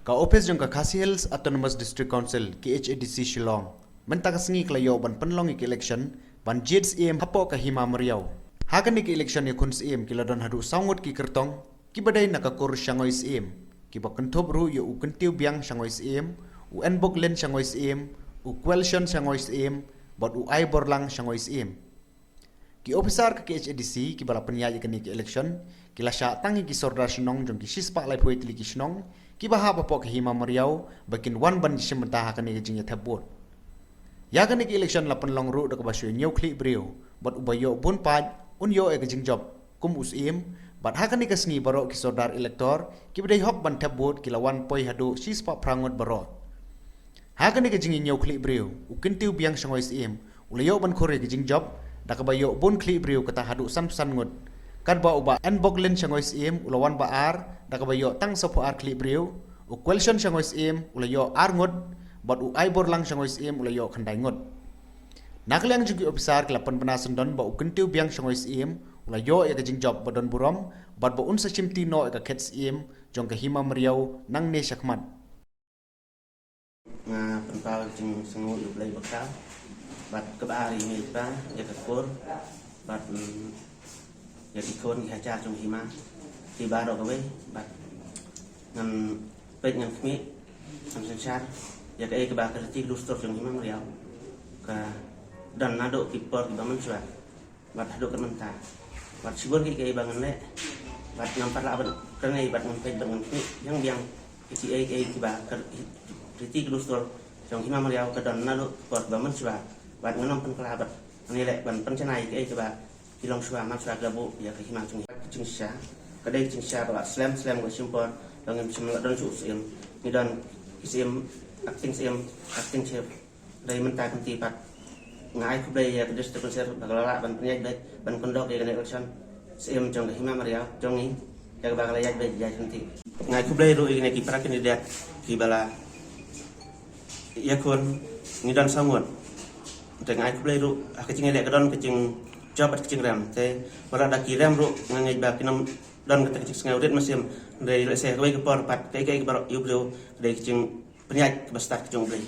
Ka Office jong ka Khasi Hills Autonomous District Council KHADC Shillong mentaka sengi klayo ban penlong ik election ban jits em hapo ka hima meriau hakan ik election ya kuns em kiladon hadu sangut ki kertong ki badai nakakur shangois em ki bakentob ru yo ukentiu biang shangois em u enbok len shangois em u question shangois em bot u ai borlang shangois em ki officer ka KHADC ki bala penya ya ki election ki lasha tangi ki sordar shinong jong ki shispa lai phoi tili ki shinong ki baha bapok hima meriau bakin wan ban shimta hakan ik jingya thabot ya kan ki election la penlong ru dak basyo nyau kli brio bot ubayo bun paj unyo ek jing job kum us im bat hakan ik sngi baro ki sordar elector ki bedai hop ban thabot ki lawan poi hadu shispa prangot baro hakan ik jing nyau kli brio ukentiu biang shangois im ulayo ban khore ki jing job dak bayo bun kli brio kata hadu san ngut kan ba uba en boglen shangois im ulawan ba ar dak bayo tang sopo ar kli brio u question shangois im ulayo ar ngut bot u ai borlang shangois im ulayo khandai ngut nakliang jugi officer kelapan penasan don ba u kentiu biang shangois im ulayo ek jing job badon burom bot ba un sa chimti no ek khets im jong ka hima meriau nang ne shakmat penpal jing sengu yu blai bakal bat kebari mi ba ya kakor bat ya ikon ki haja jong hima ti ba do ka we bat ngan pek ngan kmi sam sensar ya ka ba ka ti lustor jong hima meriau ka dan nado ki por ki baman suat bat hado ka menta bat sibon ki bangan le bat ngampar la ban kanai bat ngam pek bangan kmi yang biang ki ba ka ti lustor jong hima meriau ka dan nado por baman suat bat nganom pen kelabat ni le ban pencenai ki ba kilong suwa man suwa gabu ya ka hima chung sha kadai chung sha ba slam go simpon dongem simla don su sim ni don sim acting chef dai menta kan ti pat ngai ku dai ya kedis tu ser bagala ban penyai dai ban kondok ya election sim jong ka hima maria jong ni ya ka bagala ya dai ya nanti ngai ku dai ru ini ki para kandidat ki bala ya kon ni don sangot dengan aku beli ru kecing elek kedon kecing job kecing ram te ora da kiram ru ngai ba kinam don kecing sengai udet mesim dari saya koi ke por pat kai ke bar yu bro dari kecing penyak ke bestar kecing beli